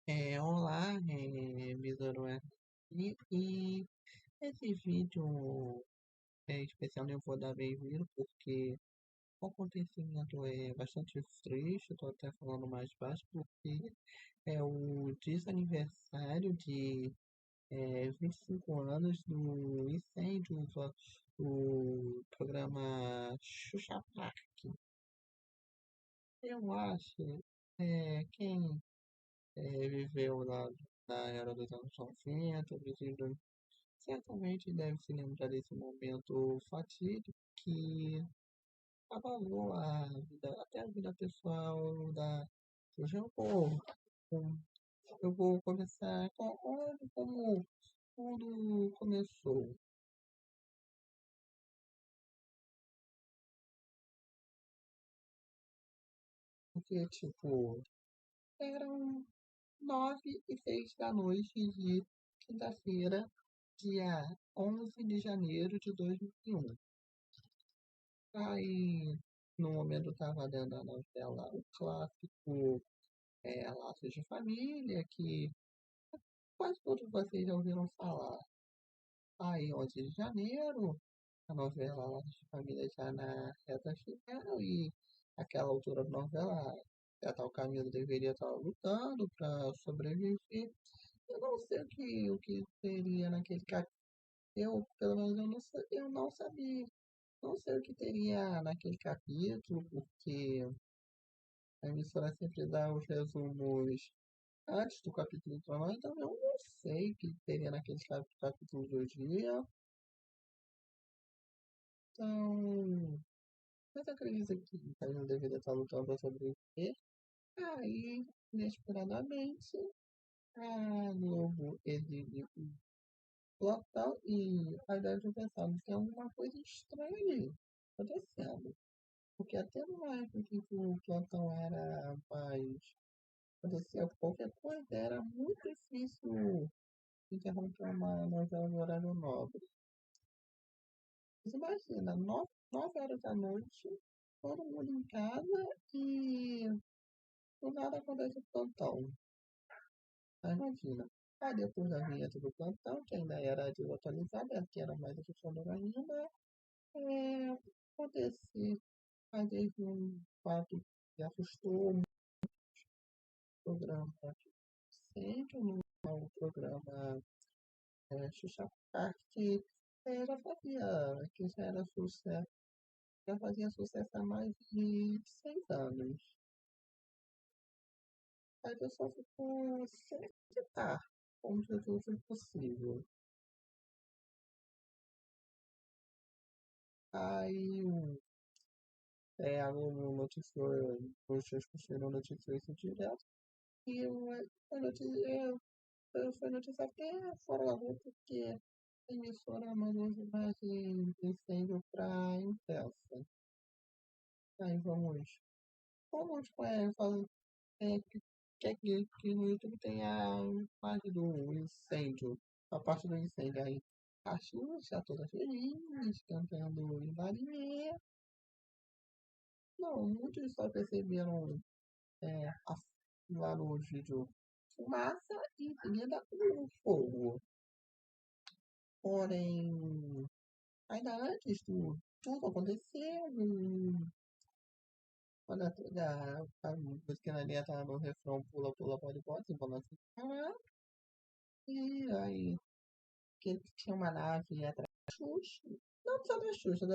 Olá, Besouro e esse vídeo especial eu vou dar bem-vindo porque o acontecimento é bastante triste, estou até falando mais baixo porque é o desaniversário de 25 anos do incêndio do programa Xuxa Park. Eu acho quem viveu lá na era dos anos 90, viveu certamente deve se lembrar desse momento fatídico que abalou até a vida pessoal do Jean Paul. Bom, eu vou começar com onde, como tudo começou. Porque, tipo, eram 9h06 da noite de quinta-feira, dia 11 de janeiro de 2001. Aí, no momento, eu tava lendo a novela, o clássico Laços de Família, que quase todos vocês já ouviram falar. Aí, 11 de janeiro, a novela Laços de Família já na reta final, e aquela altura da novela, a tal Camila deveria estar lutando para sobreviver. Eu não sei o que teria naquele capítulo. Eu, pelo menos, eu não sabia. Não sei o que teria naquele capítulo, porque a emissora sempre dá os resumos antes do capítulo normal, então eu não sei o que teria naquele capítulo do dia. Então, mas eu acredito que a gente deveria estar lutando para sobreviver. Aí, inesperadamente, a Globo exibe o plantão e aí deve pensar que tem alguma coisa estranha ali acontecendo. Porque até numa época em que o plantão era mais acontecia qualquer coisa, era muito difícil interromper uma novela no horário nobre. Você imagina, 9 horas da noite, todo mundo em casa e do nada acontece o plantão. Aí imagina. Aí depois da vinheta do plantão, que ainda era desatualizada, que era mais assustadora ainda, acontece mais desde um fato que assustou o programa sempre no programa Xuxa Park, já fazia sucesso há mais de 6 anos. Aí eu só fico sem acreditar como que aquilo foi possível. Aí a Globo noticiou, os puxeiros noticiou isso direto, e foi notícia até fora da rua, porque a emissora mandou as imagens de incêndio para imprensa. Aí vamos fazer que no YouTube tem a parte do incêndio, a parte do incêndio aí. A Xuxa toda feliz, cantando em Marinha. Não, muitos só perceberam lá no vídeo fumaça e em seguida o fogo. Porém, ainda antes do tudo acontecendo, quando a música ali tá no refrão pula, pula, pode, pode, balança e parar. E aí, que tinha uma nave atrás da Xuxa. Não só da Xuxa,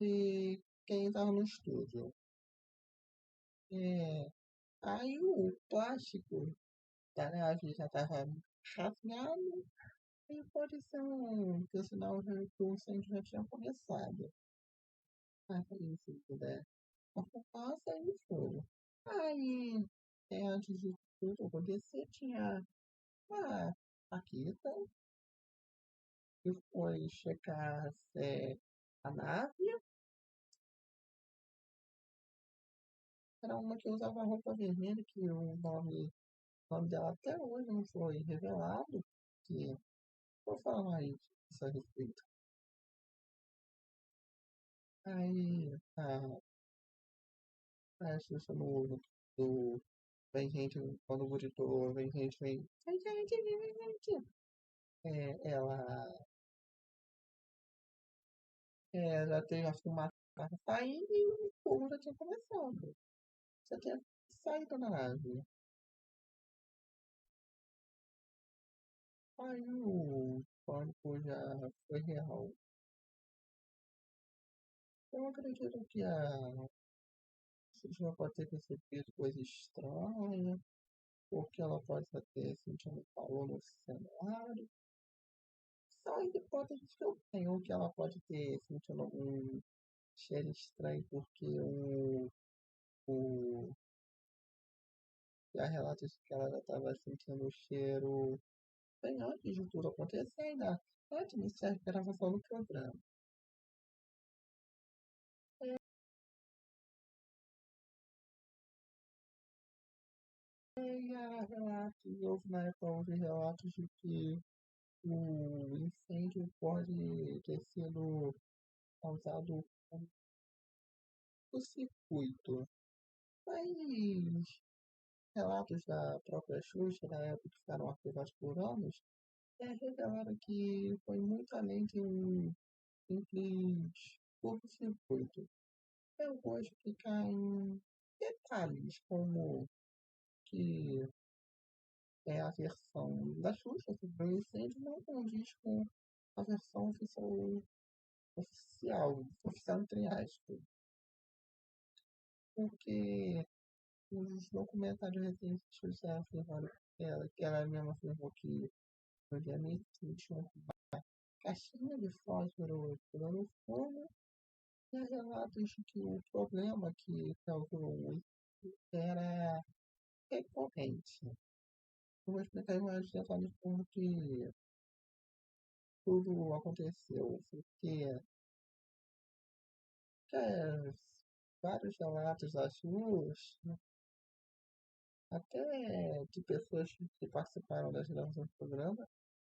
de quem tava no estúdio. É, aí o plástico da nave já tava rasgado e pode ser que o sinal que o incêndio já tinha começado. Aí falei assim, puder, a fumaça e o fogo. Aí, antes de tudo acontecer, tinha a Paquita, que foi checar a nave. Era uma que usava roupa vermelha, que o nome dela até hoje não foi revelado. Que vou falar mais isso a respeito. Aí a Xuxa no Vem gente, quando gritou, vem gente. Já tem a fumaça saindo e o fogo já tinha começado. Já tinha saído da nave. Aí o pânico já foi real. Eu acredito que a Susan pode ter percebido coisa estranha, porque ela pode ter sentido calor no cenário. Só as hipóteses que eu tenho que ela pode ter sentido algum cheiro estranho, porque o há relatos de que ela já estava sentindo o cheiro bem antes de tudo acontecer, ainda antes de iniciar a gravação do programa. E há relatos, houve na época houve relatos de que o incêndio pode ter sido causado por circuito. Mas relatos da própria Xuxa, na época que ficaram arquivados por anos, revelaram que foi muito além de um simples curto-circuito. Eu vou explicar em detalhes como que é a versão da Xuxa sobre o incêndio não condiz com a versão oficial entre aspas, porque os documentários recentes já afirmaram que ela mesma afirmou que no dia 2021 caixinha de fósforo pegando fogo e há relatos de que o problema que causou o incêndio era recorrente. Eu vou explicar mais detalhes como que tudo aconteceu, porque é, vários relatos das ruas, até de pessoas que participaram das gravações do programa,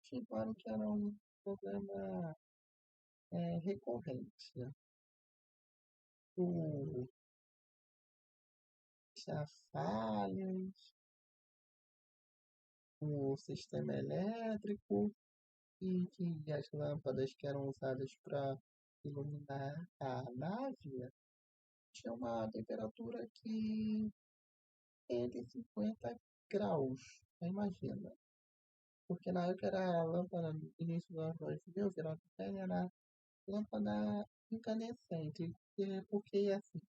afirmaram que era um problema recorrente. Né? O, Tinha falhas, o sistema elétrico e que as lâmpadas que eram usadas para iluminar a nave tinha uma temperatura que entre 50 graus, imagina. Porque na época era a lâmpada, no início do ano 2000, virou era lâmpada incandescente. Porque assim,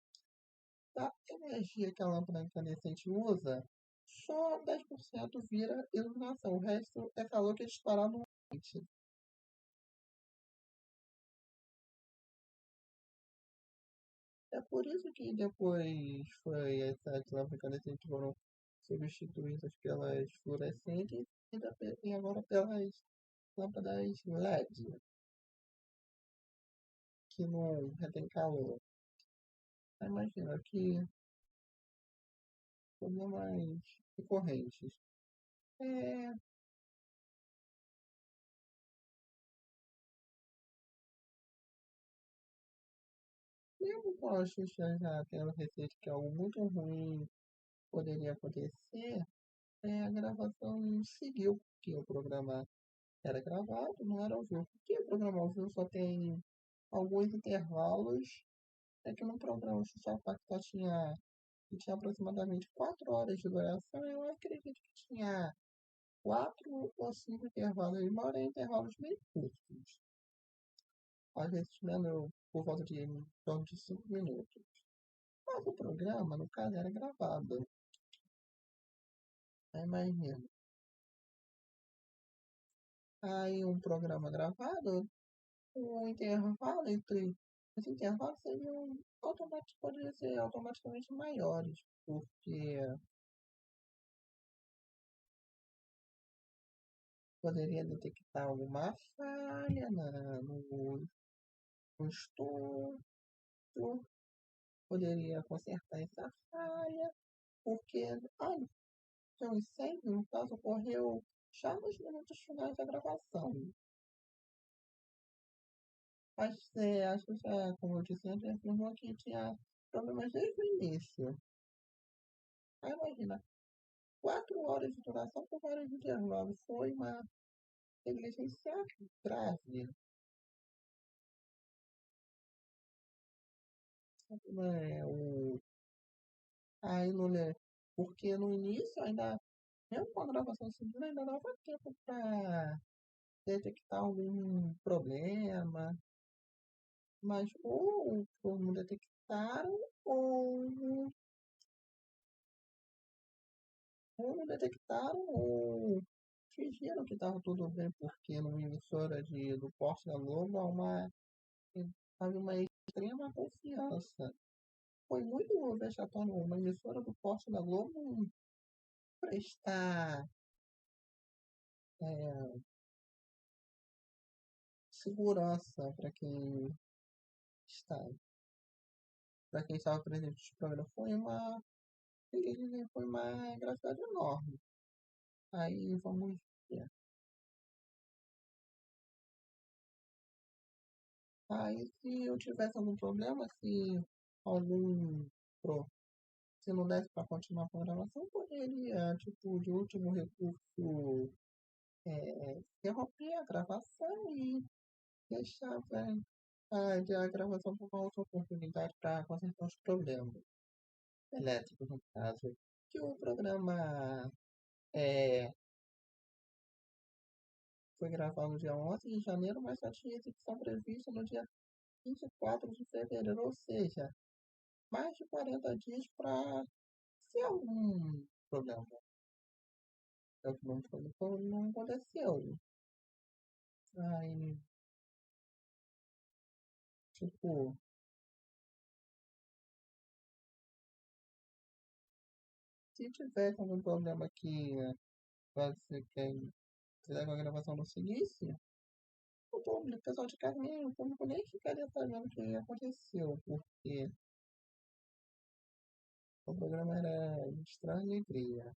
da energia que a lâmpada incandescente usa, só 10% vira iluminação. O resto é calor que é disparado no ambiente. É por isso que depois foi essas lâmpadas incandescentes foram substituídas pelas fluorescentes e agora pelas lâmpadas LED, que não retém calor. Imagina que problemas recorrentes. É, mesmo com a Xuxa já tendo receita que algo muito ruim poderia acontecer, a gravação seguiu, porque o programa era gravado, não era ao vivo. Porque o programa ao vivo só tem alguns intervalos. É que no programa Xuxa Facta que tinha aproximadamente 4 horas de duração, eu acredito que tinha 4 ou 5 intervalos, embora intervalos bem curtos. Às vezes menos por volta de em torno de 5 minutos. Mas o programa, no caso, era gravado. Aí imagina. Aí um programa gravado, o intervalo entre os intervalos seriam poderiam ser automaticamente maiores, porque poderia detectar alguma falha no estúdio, poderia consertar essa falha, porque o incêndio, no caso, ocorreu já nos minutos finais da gravação. Acho que já, como eu disse antes, afirmou que tinha problemas desde o início. Aí imagina, 4 horas de duração com vários intervalos. Foi uma negligência grave. Né? Aí no, né? Porque no início ainda, mesmo com a gravação seguindo, ainda dava tempo para detectar algum problema, mas ou não detectaram ou, ou não detectaram ou fingiram que estava tudo bem, porque numa emissora do Porto da Globo havia uma extrema confiança. Foi muito vexatório uma emissora do Porto da Globo prestar é, segurança está, para quem estava presente no programa. Foi uma gravidade enorme. Aí vamos ver. Aí se eu tivesse algum problema, algum pro- se não desse para continuar a programação, eu poderia, tipo, de último recurso, interromper a gravação e deixar a gravação para uma outra oportunidade para consertar os problemas elétricos, no caso. Que o programa é, foi gravado no dia 11 de janeiro, mas só tinha exibição prevista no dia 24 de fevereiro, ou seja, mais de 40 dias para ser algum problema. É o que não aconteceu. Aí, tipo, se tivesse algum problema que você quiser que a gravação não seguisse, o pessoal de caminho, o público nem ficaria sabendo o que aconteceu, porque o programa era de extrema alegria.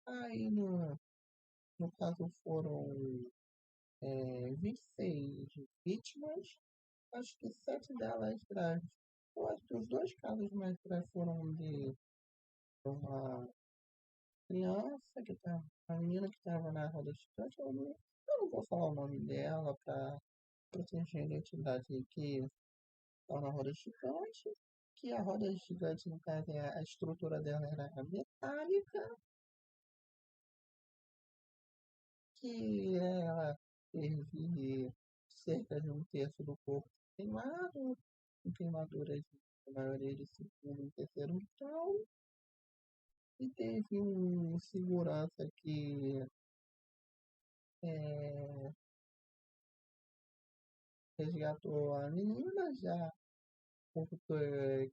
Aí, no caso, foram 26 vítimas, acho que 7 delas graves. Eu acho que os dois casos mais graves foram de uma criança, a menina que estava na roda gigante. Eu não vou falar o nome dela para proteger a identidade que estava na roda gigante. Que a roda gigante, no caso, a estrutura dela era metálica, que ela teve cerca de um terço do corpo queimado, com queimaduras na maioria de segundo e terceiro grau, e teve um segurança que é, resgatou a menina já com o corpo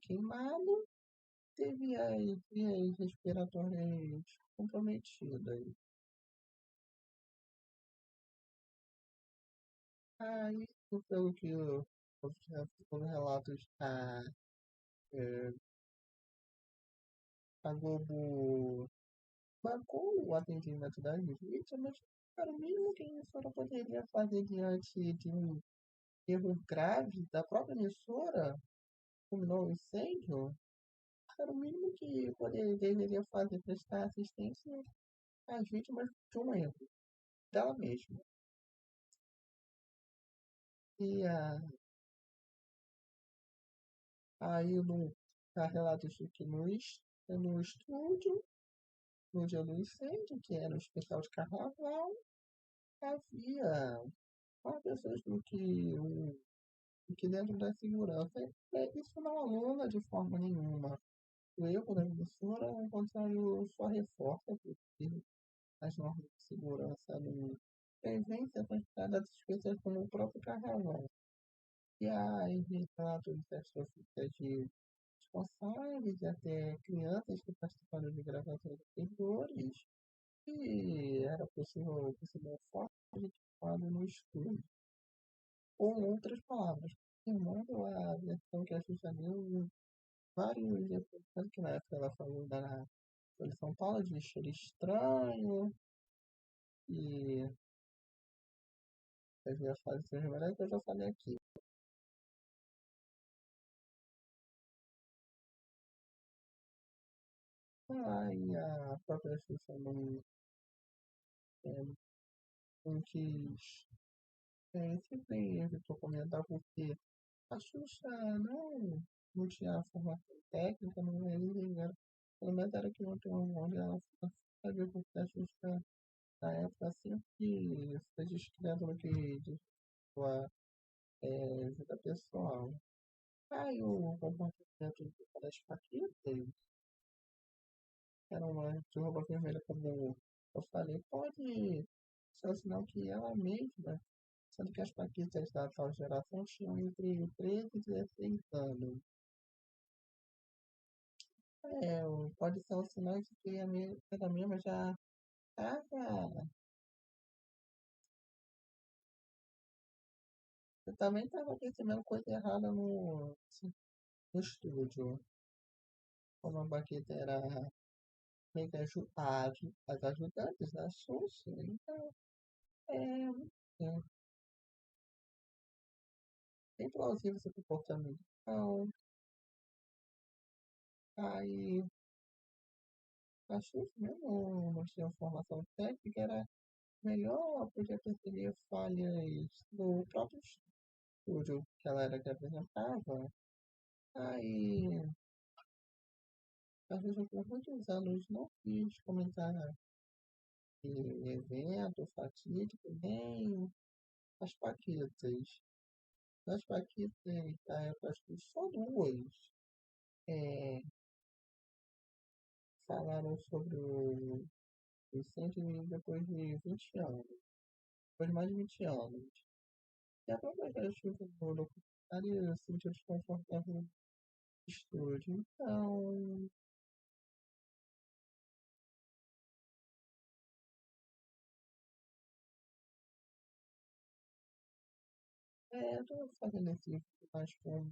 queimado, teve as vias respiratórias comprometidas. Aí, pelo que eu já fiz relatos, é, a Globo bancou o atendimento das vítimas, era o mínimo que a emissora poderia fazer diante de um erro grave da própria emissora, culminou o incêndio, era o mínimo que deveria fazer, prestar assistência às vítimas de um erro dela mesma. E aí há relatos de que no estúdio, no dia do incêndio, que era o especial de carnaval, havia mais pessoas do que dentro da segurança. Isso não anula de forma nenhuma o erro da emissora, ao contrário, só reforça, porque as normas de segurança não prevêem certas dadas especiais como o próprio carnaval. E há relatos extrafísicas de responsáveis e até crianças que participaram de gravações anteriores, e era possível forte de no estúdio. Ou em outras palavras, confirmando a versão que a Xuxa deu vários episódios, que na época ela falou da Folha de São Paulo, de cheiro estranho, e as minhas fases melhores que eu já falei aqui. Aí a própria Xuxa é, não quis sempre evitou comentar porque a Xuxa não tinha formação técnica, não era engenheira. Pelo menos era que não tinha onde ela sabia porque a Xuxa na época sempre foi discreta no que diz sua vida pessoal. Aí o comportamento das Paquitas, que era uma de roupa vermelha, como eu falei, pode ser um sinal que ela mesma, sendo que as Paquitas da atual geração tinham entre 13 e 16 anos. Pode ser um sinal de que ela mesma já estava. Eu também estava percebendo coisa errada no estúdio. Como a Paquita era meio que as ajudantes da Xuxa. Então, é bem plausível esse comportamento. Então, aí a Xuxa mesmo não tinha formação técnica, era melhor podia perceber falhas do próprio estúdio que ela era que apresentava. Aí a Xuxa por muitos anos não quis comentar em evento fatídico, nem as Paquitas. Das Paquitas, da época, acho que só duas é, falaram sobre o incêndio depois de 20 anos. Depois de mais de 20 anos. E a própria Xuxa no documentário se sentiu desconfortável no estúdio. Então, eu tô fazendo esse livro mais como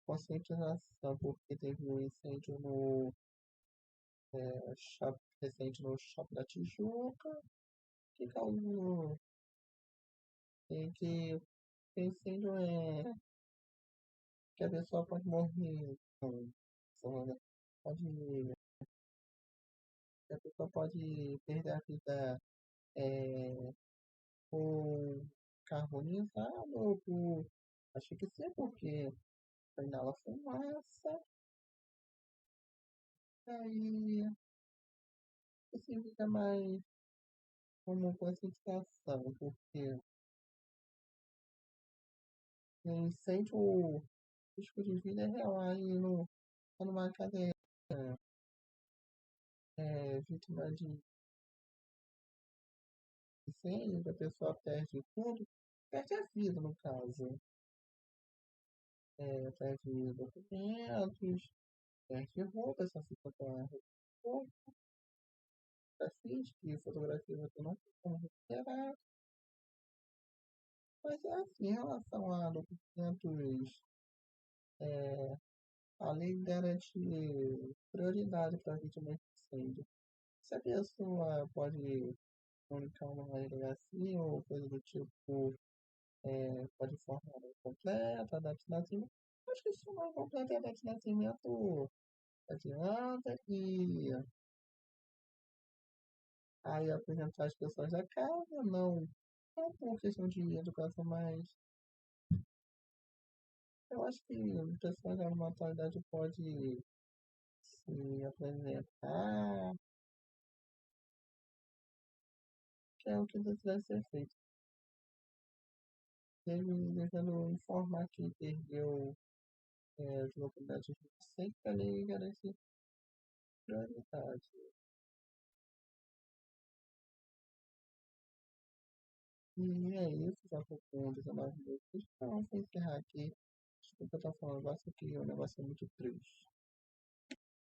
conscientização, porque teve um incêndio no recente no Shopping da Tijuca, que causou que o incêndio que a pessoa pode morrer, não, pode, a pessoa pode perder a vida é, por carbonizado ou por, acho que sim, porque inala fumaça, aí isso fica mais como conscientização, porque incêndio, o risco de vida é real, aí no, numa cadeia vítima de incêndio, a pessoa perde tudo, perde a vida no caso, perde documentos, perde roupa, essa fica com a roupa, grafite, fotografia você não tem como recuperar, mas é assim, em relação a documentos, a lei garante prioridade para vítimas de incêndio. Se a pessoa pode comunicar uma delegacia ou coisa do tipo, pode informar o completa, a data de nascimento. Acho que se não completa a data de nascimento adianta e aí apresentar as pessoas da casa, não por questão de educação, mas eu acho que pessoas da uma atualidade pode se apresentar, que é o que deve ser feito. Ele devendo informar que perdeu os documentos sempre ali garante prioridade. E é isso, já foi com 19 minutos. Então, vou encerrar aqui. Desculpa eu estar falando, eu acho que o negócio é muito triste.